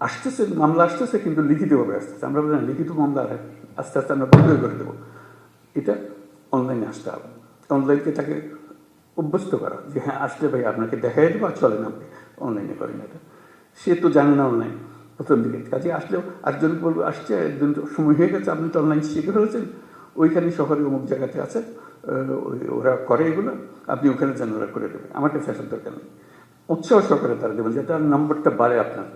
আসতেছে মামলা, আসতেছে কিন্তু লিখিতভাবে আসতেছে, আমরা বলি না লিখিত মামলা আস্তে আস্তে আমরা বন্ধ করে দেবো। এটা অনলাইনে আসতে হবে, অনলাইনকে তাকে অভ্যস্ত করা, যে হ্যাঁ আসলে ভাই আপনাকে দেখাই দেবো, আর চলেন আপনি অনলাইনে করেন। এটা সে তো জানে না অনলাইন প্রথম দিকে, কাজে আসলেও আরেকজন বলবো আসছে, একজন সময় হয়ে গেছে, আপনি তো অনলাইন শিখে ফেলেছেন, ওইখানে শহরে অমুক জায়গাতে আছে, ওরা করে এগুলো, আপনি ওখানে যেন ওরা করে দেবে, আমার কাছে আসার দরকার নেই। উৎসাহ সহকারে তারা দেবেন, যাতে আর নম্বরটা বাড়ে, আপনার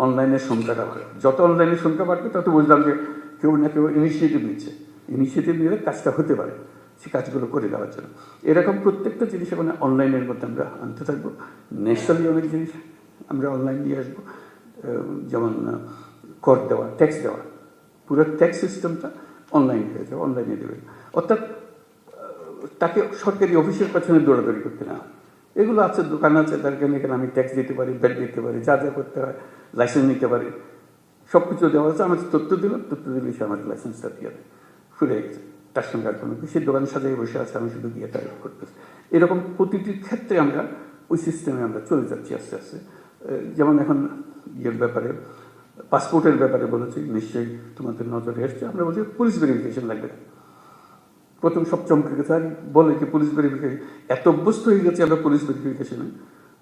অনলাইনের সংখ্যাটা বাড়ে। যত অনলাইনের সংখ্যা বাড়বে তত বুঝলাম যে কেউ না কেউ ইনিশিয়েটিভ নিচ্ছে, ইনিশিয়েটিভ নিলে কাজটা হতে পারে, সে কাজগুলো করে দেওয়ার জন্য। এরকম প্রত্যেকটা জিনিস মানে অনলাইনের মধ্যে আমরা আনতে থাকবো। ন্যাশনালি অনেক জিনিস আমরা অনলাইন নিয়ে আসবো, যেমন কর দেওয়া, ট্যাক্স দেওয়া, পুরো ট্যাক্স সিস্টেমটা অনলাইন হয়ে যাবে, অনলাইনে দেবে। অর্থাৎ তাকে সরকারি অফিসের পেছনে দৌড়াদৌড়ি করতে না। এগুলো আছে, দোকান আছে, তার এখানে আমি ট্যাক্স দিতে পারি, ব্যাট দিতে পারি, যা যা করতে হয়, লাইসেন্স নিতে পারি, সব কিছু দেওয়া আছে। আমার তথ্য দিলে সে আমার লাইসেন্সটা দিয়ে দেয়, ফুরে গেছে, তার সঙ্গে আর কোনো সেই দোকানের সাথে বসে আছে, আমি শুধু গিয়ে তাই করতেছি। এরকম প্রতিটি ক্ষেত্রে আমরা ওই সিস্টেমে আমরা চলে যাচ্ছি আস্তে আস্তে। যেমন এখন ইয়ের ব্যাপারে, পাসপোর্টের ব্যাপারে বলেছি, নিশ্চয়ই তোমাদের নজরে এসছে, আমরা বলছি পুলিশ ভেরিফিকেশন লাগবে। প্রথম সব চমকে গেছে, আর বলে যে পুলিশ ভেরিফিকেশন, এত অভ্যস্ত হয়ে গেছে আমরা পুলিশ ভেরিফিকেশনে,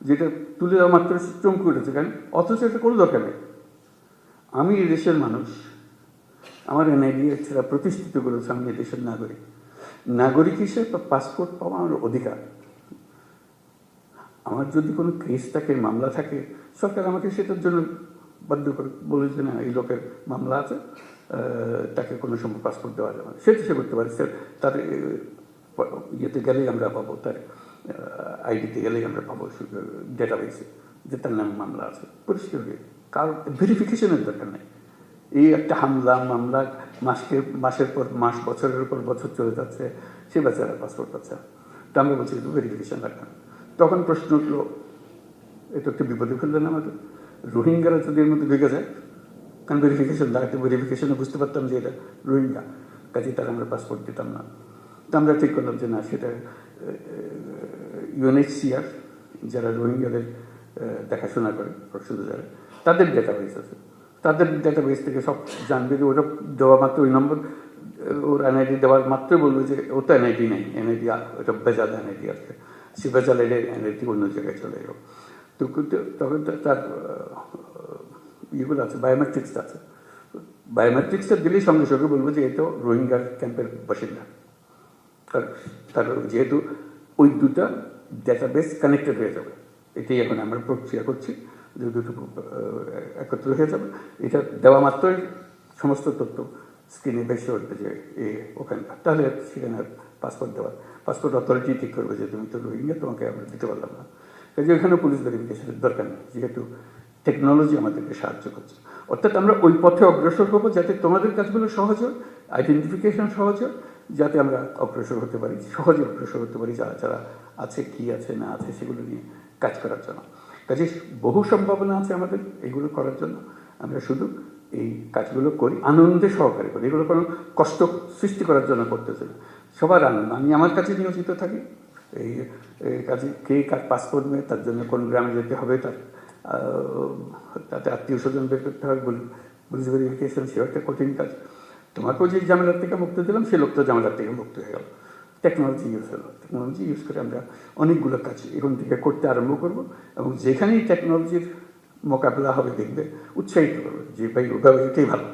যেটা তুলে দেওয়া মাত্র চমকে উঠেছে, কারণ অথচ এটা কোনো দরকার নেই। আমি এই দেশের মানুষ, আমার এনআইডি ছাড়া প্রতিষ্ঠিত করেছে, আমি এই দেশের নাগরিক। নাগরিক হিসেবে পাসপোর্ট পাওয়া আমার অধিকার। আমার যদি কোনো কেস থাকে, মামলা থাকে, সরকার আমাকে সেটার জন্য বাধ্য করে বলে যে না এই লোকের মামলা আছে, তাকে কোনো সময় পাসপোর্ট দেওয়া যাবে না, সেটা সে করতে পারে। তার ইয়েতে গেলেই আমরা পাবো, তার আইডিতে গেলেই আমরা পাবো ডেটাবেসে যে তার নামে মামলা আছে, পরিষ্কার হয়ে। কারণ ভেরিফিকেশনের দরকার নেই। এই একটা মামলা মাসের পর মাস, বছরের পর বছর চলে যাচ্ছে, সে বেচারা পাসপোর্ট পাচ্ছে। তো আমরা বলছি একটু ভেরিফিকেশন রাখলাম। তখন প্রশ্ন উঠলো, এটা একটু বিপদে ফেললেন আমাদের, রোহিঙ্গারা যদি এর মধ্যে ঢুকে যায়, কারণ ভেরিফিকেশন লাগাতে, ভেরিফিকেশনে বুঝতে পারতাম যে এটা রোহিঙ্গা, কাজে তারা আমরা পাসপোর্ট দিতাম না। তো আমরা ঠিক করলাম যে না, সেটা UNHCR যারা রোহিঙ্গাদের দেখাশোনা করে, প্রসূত যারা, তাদের ডেটাবেস আছে, তাদের ডেটাবেস থেকে সব জানবে যে ওটা দেওয়া মাত্র ওই নম্বর ওর এনআইডি দেওয়ার মাত্রই বলবে যে ও তো এনআইডি নেই, এনআইডি ওটা বেজাল এনআইডি আছে, সে বেজাল এনআইডি অন্য জায়গায় চলে যাবে। তো তখন তার ইয়েগুলো আছে, বায়োমেট্রিক্স আছে, বায়োমেট্রিক্সটা দিলেই সঙ্গে সঙ্গে বলবো যে এটা রোহিঙ্গা ক্যাম্পের বাসিন্দা। তার যেহেতু ওই দুটা ডেটাবেস কানেক্টেড হয়ে যাবে, এটাই এখন আমরা প্রক্রিয়া করছি, যে দুটো একত্র হয়ে যাবে। এটা দেওয়া মাত্রই সমস্ত তথ্য স্ক্রিনে বেশি উঠবে যে ওখানকার, তাহলে সেখানে পাসপোর্ট দেওয়ার পাসপোর্ট অথরিটি ঠিক করবে যে তুমি তো রোহিঙ্গা, তোমাকে আমরা দিতে পারলাম না। কাজে ওখানে পুলিশ ভেরিফিকেশনের দরকার নেই, যেহেতু টেকনোলজি আমাদেরকে সাহায্য করছে। অর্থাৎ আমরা ওই পথে অগ্রসর হবো যাতে তোমাদের কাজগুলো সহজ হয়, আইডেন্টিফিকেশন সহজ হয়, যাতে আমরা অগ্রসর হতে পারি, সহজে অগ্রসর হতে পারি, যারা যারা আছে, কি আছে না আছে সেগুলো নিয়ে কাজ করার জন্য। কাজে বহু সম্ভাবনা আছে আমাদের এইগুলো করার জন্য। আমরা শুধু এই কাজগুলো করি, আনন্দে সহকারে করি, এগুলো কোনো কষ্ট সৃষ্টি করার জন্য করতেছে না, সবার আনন্দ। আমি আমার কাছে নিয়োজিত থাকি এই কাজে, কে কার পাসপোর্ট নেই, তার জন্য কোন গ্রামে যেতে হবে, তাতে আত্মীয় স্বজন বের করতে হবে, পুলিশ ভেরিফিকেশন, সেও একটা কঠিন কাজ। তোমাকেও যে ঝামেলার থেকে মুক্তি দিলাম, সে লোকটা ঝামেলার থেকে মুক্ত হয়ে গেল। টেকনোলজি ইউজ হলো, টেকনোলজি ইউজ করে আমরা অনেকগুলো কাজ এখন থেকে করতে আরম্ভ করব, এবং যেখানেই টেকনোলজির মোকাবিলা হবে দেখবে উৎসাহিত করবে যে ভাই ওভাবে এটাই ভালো,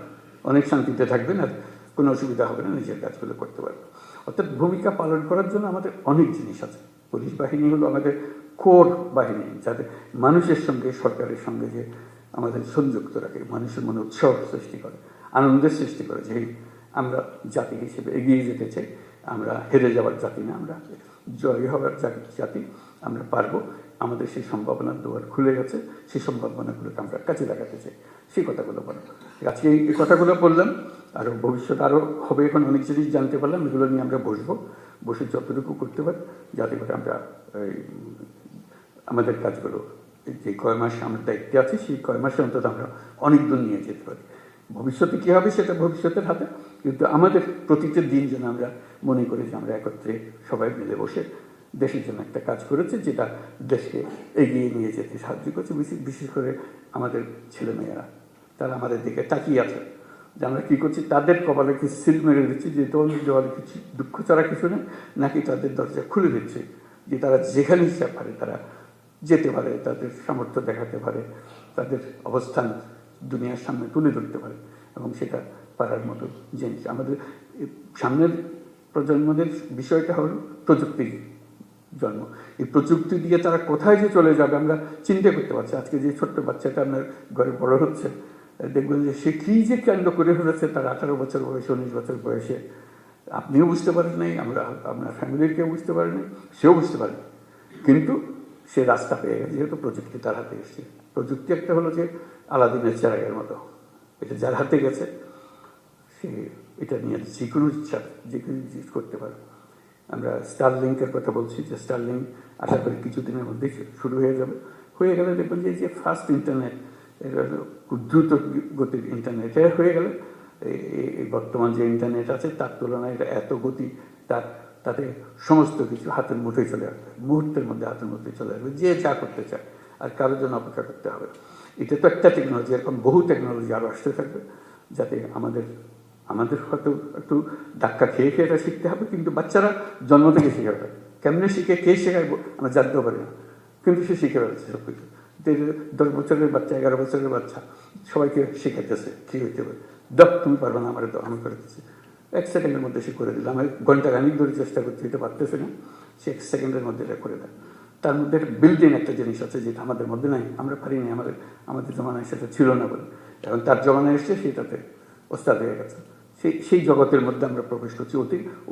অনেক শান্তিতে থাকবেন আর কোনো অসুবিধা হবে না, নিজের কাজগুলো করতে পারবে। অর্থাৎ ভূমিকা পালন করার জন্য আমাদের অনেক জিনিস আছে। পুলিশ বাহিনী হলো আমাদের কোর বাহিনী, যাতে মানুষের সঙ্গে, সরকারের সঙ্গে যে আমাদের সংযুক্ত রাখে, মানুষের মনে উৎসাহ সৃষ্টি করে, আনন্দের সৃষ্টি করে, যে আমরা জাতি হিসেবে এগিয়ে যেতে চাই, আমরা হেরে যাওয়ার জাতি না, আমরা জয় হওয়ার জাতি, আমরা পারবো, আমাদের সেই সম্ভাবনার দুয়ার খুলে গেছে, সেই সম্ভাবনাগুলোকে আমরা কাজে লাগাতে চাই, সেই কথাগুলো বললাম। আজকে এই কথাগুলো বললাম, আরও ভবিষ্যৎ আরও হবে, এখন অনেক জিনিস জানতে পারলাম, এগুলো নিয়ে আমরা বসে যতটুকু করতে পারি, যাতে করে আমরা আমাদের কাজগুলো যে কয় মাস আমরা দায়িত্বে আছি, সেই কয় মাসে অন্তত আমরা অনেক দূর নিয়ে যেতে পারি। ভবিষ্যতে কী হবে সেটা ভবিষ্যতের হাতে, কিন্তু আমাদের প্রতিটা দিন যেন আমরা মনে করি যে আমরা একত্রে সবাই মিলে বসে দেশের জন্য একটা কাজ করেছে, যেটা দেশকে এগিয়ে নিয়ে যেতে সাহায্য করছে। বিশেষ করে আমাদের ছেলেমেয়েরা, তারা আমাদের দিকে তাকিয়ে আছে যে আমরা কী করছি, তাদের কপালে কি সিল মেরে দিচ্ছি যে তোমাদের দেওয়ালে কিছু দুঃখ ছাড়া কিছু নেই, নাকি তাদের দরজা খুলে দিচ্ছে যে তারা যেখানে ইচ্ছা পারে তারা যেতে পারে, তাদের সামর্থ্য দেখাতে পারে, তাদের অবস্থান দুনিয়ার সামনে তুলে ধরতে পারে, এবং সেটা পারার মতো জিনিস। আমাদের সামনের প্রজন্মদের বিষয়টা হল প্রযুক্তির জন্ম। এই প্রযুক্তি দিয়ে তারা কোথায় যে চলে যাবে আমরা চিন্তা করতে পারছি। আজকে যে ছোট্ট বাচ্চাটা আপনার ঘরে বড় হচ্ছে, দেখবেন যে সে কী যে কাণ্ড করে ফেলেছে তার 18 বছর বয়সে, 19 বছর বয়সে, আপনিও বুঝতে পারেন নাই, আপনার ফ্যামিলির কেউ বুঝতে পারেন নাই, সেও বুঝতে পারেন, কিন্তু সে রাস্তা পেয়ে গেছে, যেহেতু প্রযুক্তি তার হাতে এসছে। প্রযুক্তি একটা হলো যে আলাদিনের চেরাগের মতো, এটা যার হাতে গেছে সে এটা নিয়ে যে কোনো জিনিস করতে পারে। আমরা স্টারলিংকের কথা বলছি, যে স্টারলিংক আশা করি কিছুদিনের মধ্যেই শুরু হয়ে যাবে। হয়ে গেলে দেখবেন যে ফাস্ট ইন্টারনেট, খুব দ্রুত গতির ইন্টারনেট হয়ে গেলে এই বর্তমান যে ইন্টারনেট আছে তার তুলনায় এটা এত গতি, তাতে সমস্ত কিছু হাতের মুঠোয় চলে আসবে, মুহূর্তের মধ্যে হাতের মুঠোয় চলে আসবে, যে যা করতে চায়, আর কারোর জন্য অপেক্ষা করতে হবে। এটা তো একটা টেকনোলজি, এরকম বহু টেকনোলজি আরও আসতে থাকবে, যাতে আমাদের হয়তো একটু ধাক্কা খেয়ে এটা শিখতে হবে, কিন্তু বাচ্চারা জন্ম থেকে শিখে হবে। কেমনে শিখে, কে শেখাবো আমরা জানতেও পারি না, কিন্তু সে শিখে ফেলছে সব কিছু। 10 বছরের বাচ্চা, 11 বছরের বাচ্চা সবাইকে শেখাতেছে কী হইতে হবে। তুমি পারবে না, আমার আমি করে দিচ্ছি, 1 সেকেন্ডের মধ্যে সে করে দিল। আমি ঘন্টা খানিক ধরে চেষ্টা করছি, এটা পারতেছে না, সে 1 সেকেন্ডের মধ্যে এটা করে দেয়। তার মধ্যে একটা বিল্ট ইন একটা জিনিস আছে যেটা আমাদের মধ্যে নাই, আমরা পারিনি, আমাদের জমানায় সেটা ছিল না বলে। এখন তার জমানায় এসছে, সেটাতে ওস্তাদ হয়ে গেছে, সেই জগতের মধ্যে আমরা প্রবেশ করছি।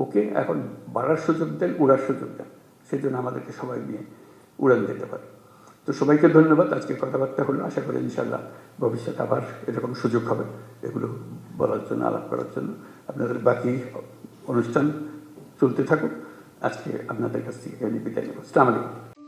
ওকে এখন বাড়ার সুযোগ দেন, উড়ার সুযোগ দেন, সেই জন্য আমাদেরকে সবাই নিয়ে উড়ান দিতে পারে। তো সবাইকে ধন্যবাদ। আজকে কথাবার্তা হলো, আশা করি ইনশাল্লাহ ভবিষ্যতে আবার এরকম সুযোগ হবে এগুলো বলার জন্য, আলাপ করার জন্য। আপনাদের বাকি অনুষ্ঠান চলতে থাকুক। আজকে আপনাদের কাছ থেকে বিদায় নেব। আসসালামু আলাইকুম।